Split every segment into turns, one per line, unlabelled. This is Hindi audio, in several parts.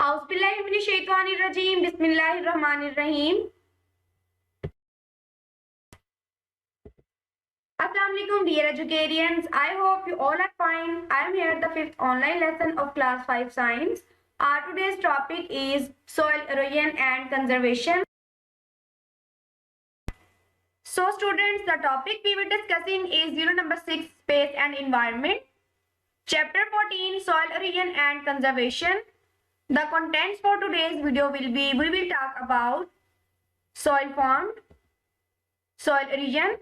Auzubillahiminash-shaytanir-rajim. Bismillahir-rahmanir-rahim. Assalamualaikum dear educarians. I hope you all are fine. I am here the 5th online lesson of class 5 science. Our today's topic is soil erosion and conservation. So students, the topic we were discussing is unit number 6, space and environment. Chapter 14, soil erosion and conservation. The contents for today's video will be, we will talk about soil formed, soil erosion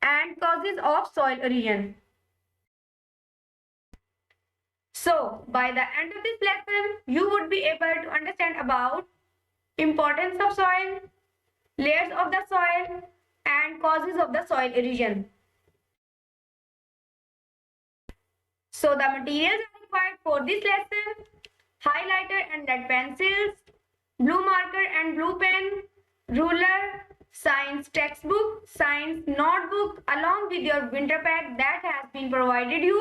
and causes of soil erosion. So by the end of this lesson, you would be able to understand about importance of soil, layers of the soil and causes of the soil erosion. So the materials are required for this lesson: highlighter and red pencils, blue marker and blue pen, ruler, science textbook, science notebook along with your winter pack that has been provided you.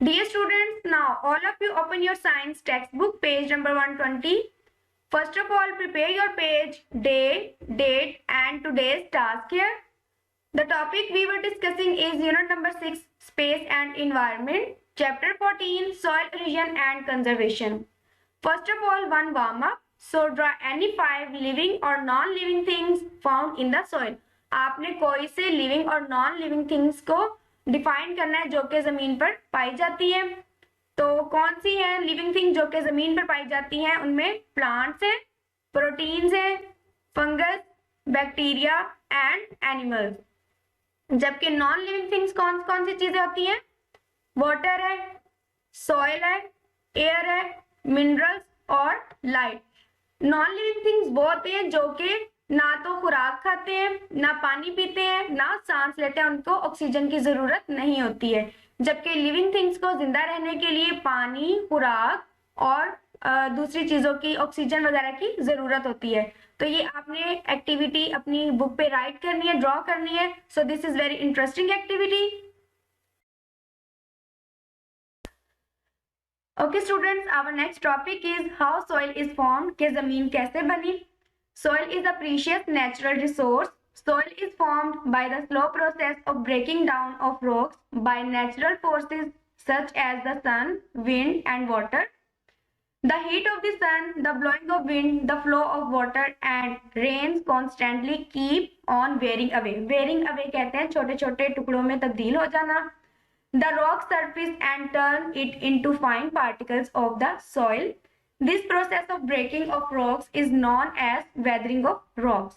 Dear students, now all of you open your science textbook, page number 120. First of all, prepare your page, day, date and today's task here. The topic we were discussing is unit number 6, space and environment, chapter 14, soil erosion and conservation. First of all, one warm up. So draw any 5 living or non-living things found in the soil. आपने कोई से living और non-living things को डिफाइन करना है जो कि जमीन पर पाई जाती है. तो कौन सी है लिविंग थिंग जो कि जमीन पर पाई जाती हैं? उनमें प्लांट्स हैं, प्रोटीन्स हैं, फंगस, बैक्टीरिया एंड एनिमल्स. जबकि नॉन लिविंग थिंग्स कौन कौन सी चीजें होती हैं? वाटर है, सॉइल है, एयर है, मिनरल्स और लाइट. नॉन लिविंग थिंग्स वो होते हैं जो कि ना तो खुराक खाते हैं, ना पानी पीते हैं, ना सांस लेते हैं, उनको ऑक्सीजन की जरूरत नहीं होती है. जबकि लिविंग थिंग्स को जिंदा रहने के लिए पानी, खुराक और दूसरी चीजों की, ऑक्सीजन वगैरह की जरूरत होती है. तो ये आपने एक्टिविटी अपनी बुक पे राइट करनी है, ड्रॉ करनी है. So this is very interesting activity. Okay students, our next topic is how soil is formed, कि जमीन कैसे बनी. Soil is a precious natural resource. Soil is formed by the slow process of breaking down of rocks by natural forces such as the sun, wind and water. The heat of the sun, the blowing of wind, the flow of water and rains constantly keep on wearing away. Wearing away कहते हैं छोटे छोटे टुकड़ों में तब्दील हो जाना. The rock surface and turn it into fine particles of the soil. This process of breaking of rocks is known as weathering of rocks.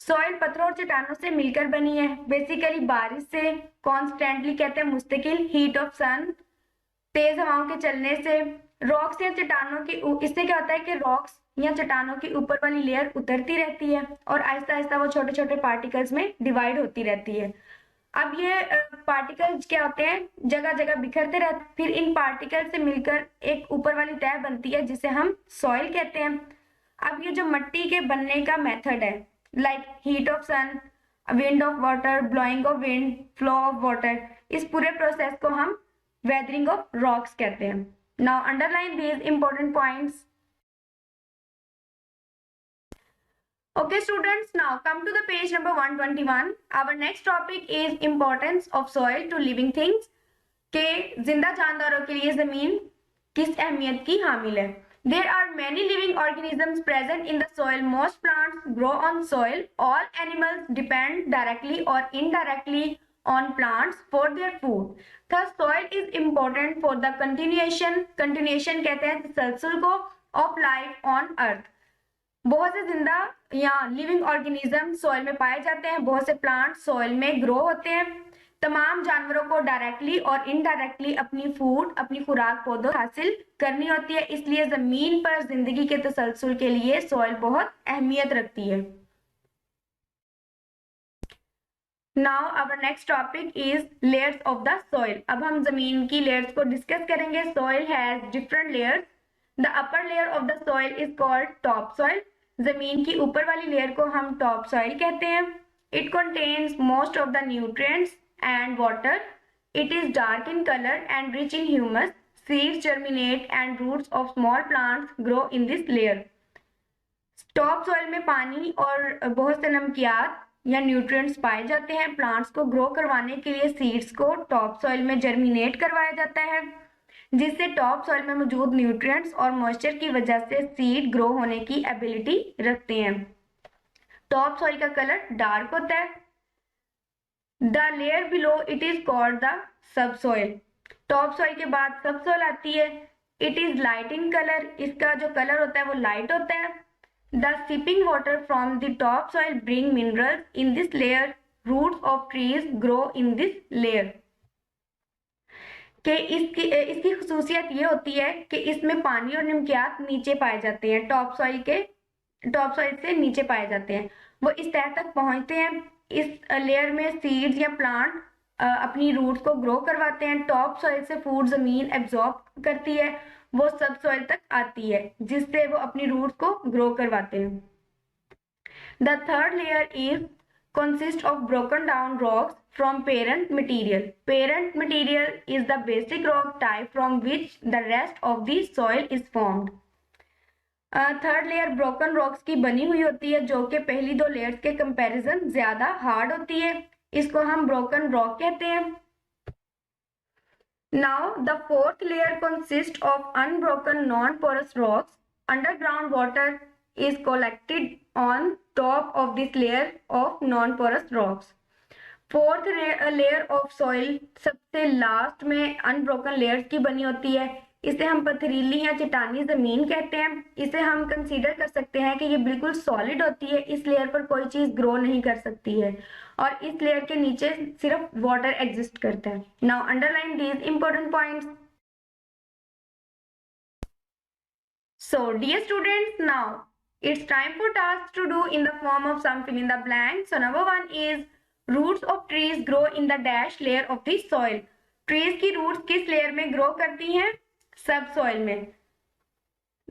Soil पत्थरों और चट्टानों से मिलकर बनी है. बेसिकली बारिश से, कॉन्स्टेंटली कहते हैं मुस्तकिल, हीट ऑफ सन, तेज हवाओं के चलने से, रॉक्स या चट्टानों की, इससे क्या होता है कि रॉक्स या चट्टानों की ऊपर वाली लेयर उतरती रहती है और आहिस्ता आहिस्ता वो छोटे छोटे पार्टिकल्स में डिवाइड होती रहती है. अब ये पार्टिकल्स क्या होते हैं, जगह जगह बिखरते रहते, फिर इन पार्टिकल से मिलकर एक ऊपर वाली तह बनती है जिसे हम सॉइल कहते हैं. अब ये जो मिट्टी के बनने का मेथड है, like heat of sun, wind of water, blowing of wind, flow of water, इस पूरे प्रोसेस को हम वेदरिंग ऑफ रॉक्स कहते हैं. Now underline these important points. Okay students, now come to the page number 121. Our next topic is importance of soil to living things, के जिंदा जानदारों के लिए जमीन किस अहमियत की हामिल है. There are many living organisms present in the soil. Most plants grow on soil. All animals depend directly or indirectly on plants for their food. Thus soil is important for the continuation कहते हैं तसलसल को, of life on earth. बहुत से जिंदा या लिविंग ऑर्गेनिज्म सॉइल में पाए जाते हैं. बहुत से प्लांट सॉइल में ग्रो होते हैं. तमाम जानवरों को डायरेक्टली और इनडायरेक्टली अपनी फूड, अपनी खुराक पौधों हासिल करनी होती है. इसलिए जमीन पर जिंदगी के तसलसल के लिए सॉइल बहुत अहमियत रखती है. Now our next topic is layers of the soil. अब हम जमीन की लेयर्स को डिस्कस करेंगे. Soil has different layers. The upper layer of the soil is called top soil. जमीन की ऊपर वाली लेयर को हम टॉप सॉइल कहते हैं. It contains most of the nutrients and water. It is dark in color and rich in humus. Seeds germinate and roots of small plants grow in this layer. Top soil में पानी और बहुत से नमकियात या न्यूट्रिएंट्स पाए जाते हैं। प्लांट्स को ग्रो करवाने के लिए सीड्स को टॉप सॉइल में जर्मिनेट करवाया जाता है, जिससे टॉप सॉइल में मौजूद न्यूट्रिएंट्स और मॉइस्चर की वजह से सीड ग्रो होने की एबिलिटी रखते हैं। टॉप सॉइल का कलर डार्क होता है। The layer below it is called the sub soil. Top soil के बाद सब सॉइल आती है। It is light in colour. इसका जो कलर होता है वो लाइट होता है। The seeping water from the topsoil bring minerals in this layer. Roots of trees grow in this layer. कि इसकी खुसूसियत ये होती है कि इसमें पानी और नमकियात नीचे पाए जाते हैं, टॉप सॉइल से नीचे पाए जाते हैं। वो इस तह तक पहुंचते हैं। इस लेयर में सीड्स या प्लांट अपनी रूट्स को ग्रो करवाते हैं। टॉप सॉइल से फूड जमीन एब्जॉर्ब करती है, वो सब सॉइल तक आती है, जिससे वो अपनी रूट्स को ग्रो करवाते हैं। The third layer is consist of broken down rocks from parent material. Parent material is the basic rock type from which the rest of the soil is formed. Third layer broken rocks की बनी हुई होती है, जो कि पहली दो लेयर्स के कंपैरिजन ज्यादा हार्ड होती है। इसको हम ब्रोकन रॉक कहते हैं। Now the fourth layer consists of unbroken non-porous rocks. Underground water is collected on top of this layer of non-porous rocks. Fourth layer of soil सबसे लास्ट में unbroken layers की बनी होती है। इसे हम पथरीली या चट्टानी जमीन कहते हैं। इसे हम कंसीडर कर सकते हैं कि ये बिल्कुल सॉलिड होती है। इस लेयर पर कोई चीज ग्रो नहीं कर सकती है और इस लेयर के नीचे सिर्फ वाटर एग्जिस्ट करता है। Now underline these important points. So dear students, now it's time for tasks to do in the form of some fill in the blank. So number 1 is roots of trees grow in the dash layer of the soil. Trees की roots किस layer में grow करती हैं? Subsoil में.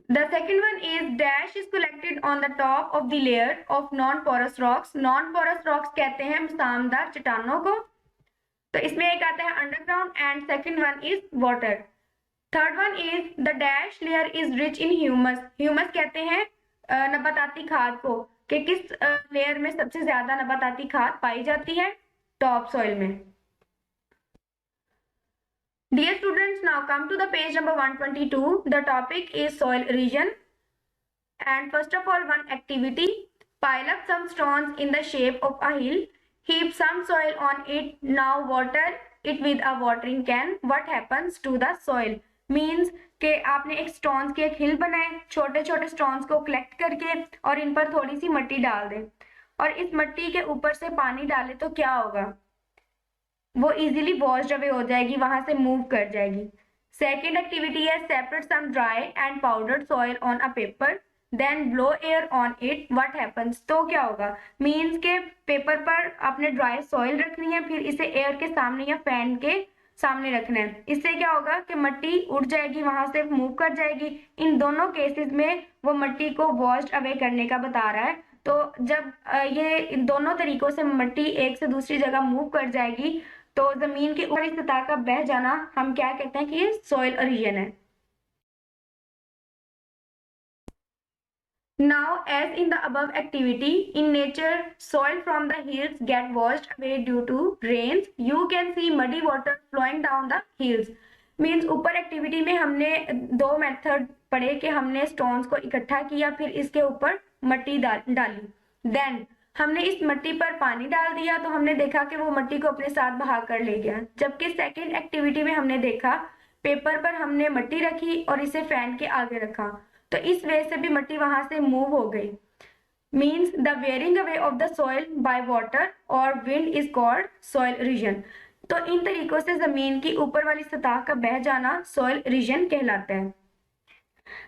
The second one is dash is collected on the top of the layer of non-porous rocks. Non-porous rocks कहते हैं मसामदार चट्टानों को। तो इसमें एक आता है underground and second one is water. Third one is the dash layer is rich in humus. Humus कहते हैं नबाताती खाद को, कि किस लेयर में सबसे ज्यादा नबाताती खाद पाई जाती है? टॉप सॉइल में। Dear students, now come to the page number 122. The topic is soil erosion. And first of all, one activity: pile up some stones in the shape of a hill. Heap some soil on it. Now water it with a watering can. What happens to the soil? Means कि आपने एक स्टोन्स की एक हिल बनाए, छोटे छोटे स्टोन्स को कलेक्ट करके और इन पर थोड़ी सी मिट्टी डाल दें और इस मिट्टी के ऊपर से पानी डाले तो क्या होगा? वो इजीली वॉश्ड अवे हो जाएगी, वहां से मूव कर जाएगी। सेकेंड एक्टिविटी है separate some dry and powdered soil on a paper, then blow air on it. What happens? तो क्या होगा? मीन्स के पेपर पर आपने ड्राई सॉइल रखनी है, फिर इसे एयर के सामने या फैन के सामने रखना है। इससे क्या होगा कि मिट्टी उड़ जाएगी, वहां से मूव कर जाएगी। इन दोनों केसेस में वो मिट्टी को वॉश्ड अवे करने का बता रहा है। तो जब ये इन दोनों तरीकों से मिट्टी एक से दूसरी जगह मूव कर जाएगी तो जमीन के ऊपरी सतह का बह जाना हम क्या कहते हैं कि ये सॉइल इरोजन है। Now, as in the above activity, in nature, soil from the hills get washed away due to rains. You can see muddy water flowing down the hills. Means ऊपर एक्टिविटी में हमने दो मेथड पढ़े कि हमने स्टोन्स को इकट्ठा किया, फिर इसके ऊपर मिट्टी डाली, देन हमने इस मिट्टी पर पानी डाल दिया, तो हमने देखा कि वो मिट्टी को अपने साथ बहा कर ले गया। जबकि सेकेंड एक्टिविटी में हमने देखा पेपर पर हमने मिट्टी रखी और इसे फैन के आगे रखा, तो इस वे से भी मिट्टी वहां से मूव हो गई। Means the wearing away of the soil by water और wind is called soil erosion. तो इन तरीकों से जमीन की ऊपर वाली सतह का बह जाना सॉइल इरोजन कहलाता है।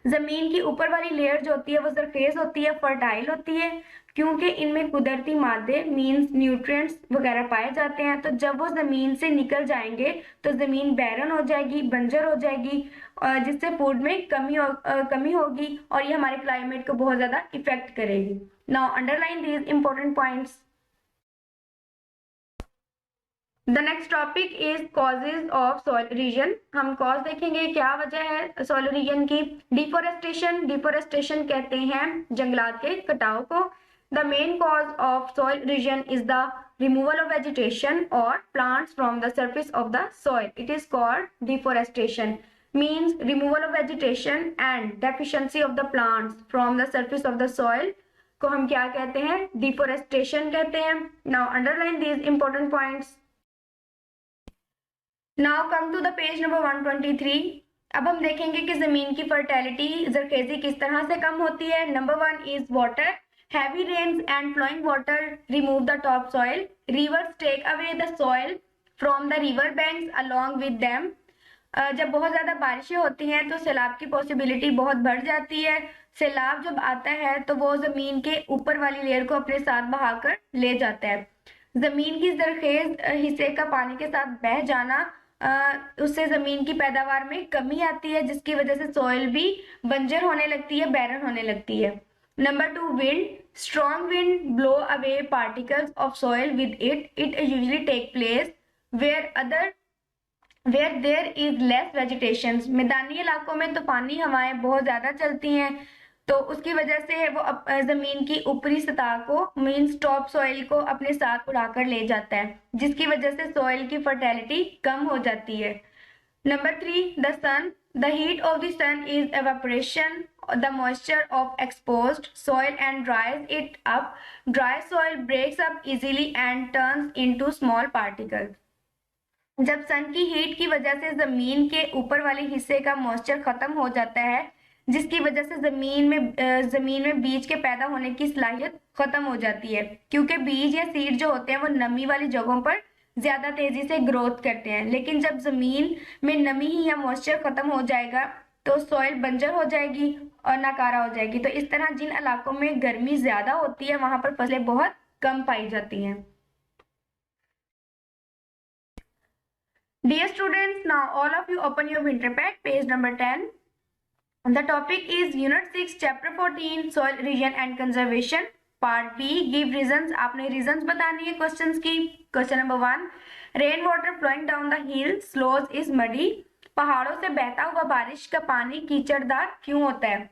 जमीन की ऊपर वाली लेयर जो होती है वो सरफेस होती है, फर्टाइल होती है, क्योंकि इनमें कुदरती मादे मीन्स न्यूट्रिएंट्स वगैरह पाए जाते हैं। तो जब वो जमीन से निकल जाएंगे तो जमीन बैरन हो जाएगी, बंजर हो जाएगी, जिससे फूड में कमी होगी और ये हमारे क्लाइमेट को बहुत ज्यादा इफेक्ट करेगी। Now underline these important points. The next topic is causes of soil erosion. हम कॉज देखेंगे, क्या वजह है सॉइल इरोजन की। डिफोरेस्टेशन, डिफोरेस्टेशन कहते हैं जंगलात के कटाव को। The main cause of soil erosion is the removal of vegetation or plants from the surface of the soil. It is called deforestation. Means removal of vegetation and deficiency of the plants from the surface of the soil को हम क्या कहते हैं, deforestation कहते हैं. Now underline these important points. Now come to the page number 123. अब हम देखेंगे कि जमीन की फर्टिलिटी, जरखेजी किस तरह से कम होती है. Number 1 is water. Heavy rains and flowing water remove the topsoil. Rivers take away the soil from the river banks along with them. जब बहुत ज़्यादा बारिशें होती हैं तो सैलाब की पॉसिबिलिटी बहुत बढ़ जाती है. सैलाब जब आता है तो वो ज़मीन के ऊपर वाली लेयर को अपने साथ बहाकर ले जाता है. ज़मीन की जरखेज हिस्से का पानी के साथ बह जाना, उससे ज़मीन की पैदावार में कमी आती है, जिसकी वजह से सॉइल भी बंजर होने लगती है, बैरन होने लगती है. Number 2, wind. Strong wind blow away particles of soil with it. It usually take place where there is less vegetation. मैदानी इलाकों में तूफानी हवाएं बहुत ज़्यादा चलती हैं, तो उसकी वजह से वो ज़मीन की ऊपरी सतह को, मीन्स टॉप सॉइल को अपने साथ उड़ाकर ले जाता है, जिसकी वजह से सॉइल की फर्टिलिटी कम हो जाती है. Number 3, the sun. The heat of the sun is evaporation, the moisture of exposed soil and dries it up. Dry soil breaks up easily and turns into small particles. जब सन की हीट की वजह से जमीन के ऊपर वाले हिस्से का मॉइस्चर खत्म हो जाता है, जिसकी वजह से जमीन में बीज के पैदा होने की सलाहियत खत्म हो जाती है, क्योंकि बीज या सीड जो होते हैं वो नमी वाली जगहों पर ज्यादा तेजी से ग्रोथ करते हैं. लेकिन जब जमीन में नमी ही या मॉइस्चर खत्म हो जाएगा तो सॉइल बंजर हो जाएगी और नाकारा हो जाएगी. तो इस तरह जिन इलाकों में गर्मी ज्यादा होती है वहां पर फसलें बहुत कम पाई जाती हैं. Dear students, now all of you open your winter pack, page number 10. The topic is Unit 6, Chapter 14, Soil Erosion and Conservation. Part B, give reasons. आपने रीजंस बतानी है क्वेश्चंस की. Question number 1, rain water flowing down the hill slopes is muddy. पहाड़ों से बहता हुआ बारिश का पानी कीचड़दार क्यों होता है.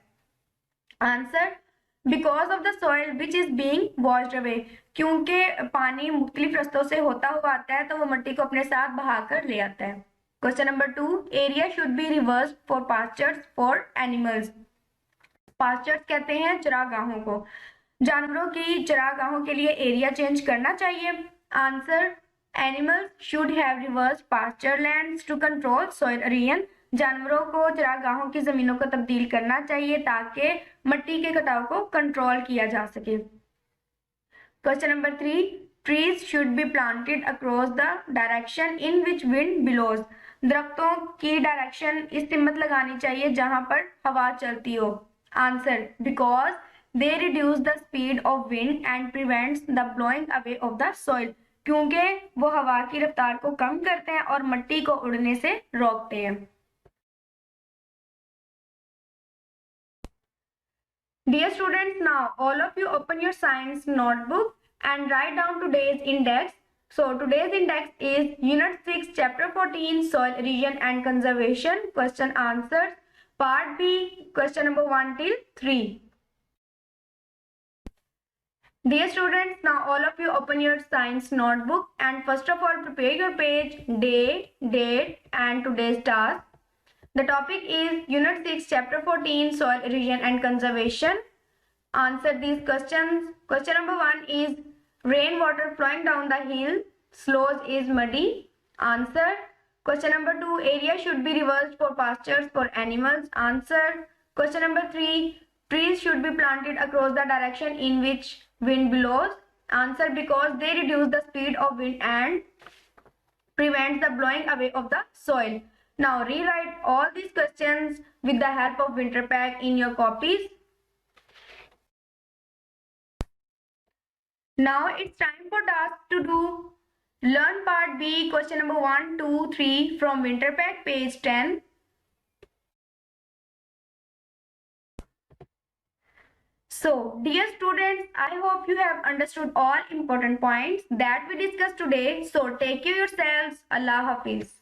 Answer, because of the soil which is being washed away. क्योंकि पानी मुख्तलिफ रस्तों से होता हुआ आता है तो वो मिट्टी को अपने साथ बहाकर ले आता है. Question number 2, area should be reversed for pastures for animals. Pastures कहते हैं चरागाहों को. जानवरों की चरागाहों के लिए एरिया चेंज करना चाहिए. Answer, animals should have reverse pasture lands to control soil erosion. जानवरों को चरागाहों की जमीनों को तब्दील करना चाहिए ताकि मिट्टी के कटाव को कंट्रोल किया जा सके. Question number 3, trees should be planted across the direction in which wind blows. दरख्तों की डायरेक्शन इस तिम्मत लगानी चाहिए जहां पर हवा चलती हो. Answer, because they reduce the speed of wind and prevents the blowing away of the soil. क्योंकि वो हवा की रफ्तार को कम करते हैं और मिट्टी को उड़ने से रोकते हैं. Dear students, now all of you open your science notebook and write down today's index. So today's index is Unit 6, Chapter 14, Soil Erosion and Conservation. Question answers. Part B, question number 1 till 3. Dear students, now all of you open your science notebook and first of all prepare your page, date and today's task. The topic is Unit 6, Chapter 14, Soil Erosion and Conservation. Answer these questions. Question number 1 is rainwater flowing down the hill slows is muddy. Answer. Question number 2, area should be reversed for pastures for animals. Answer. Question number 3, trees should be planted across the direction in which wind blows. Answer, because they reduce the speed of wind and prevent the blowing away of the soil. Now rewrite all these questions with the help of winter pack in your copies. Now it's time for task to do. Learn part B, question number 1, 2, 3 from winter pack, page 10. So, dear students, I hope you have understood all important points that we discussed today. So, take care yourselves. Allah Hafiz.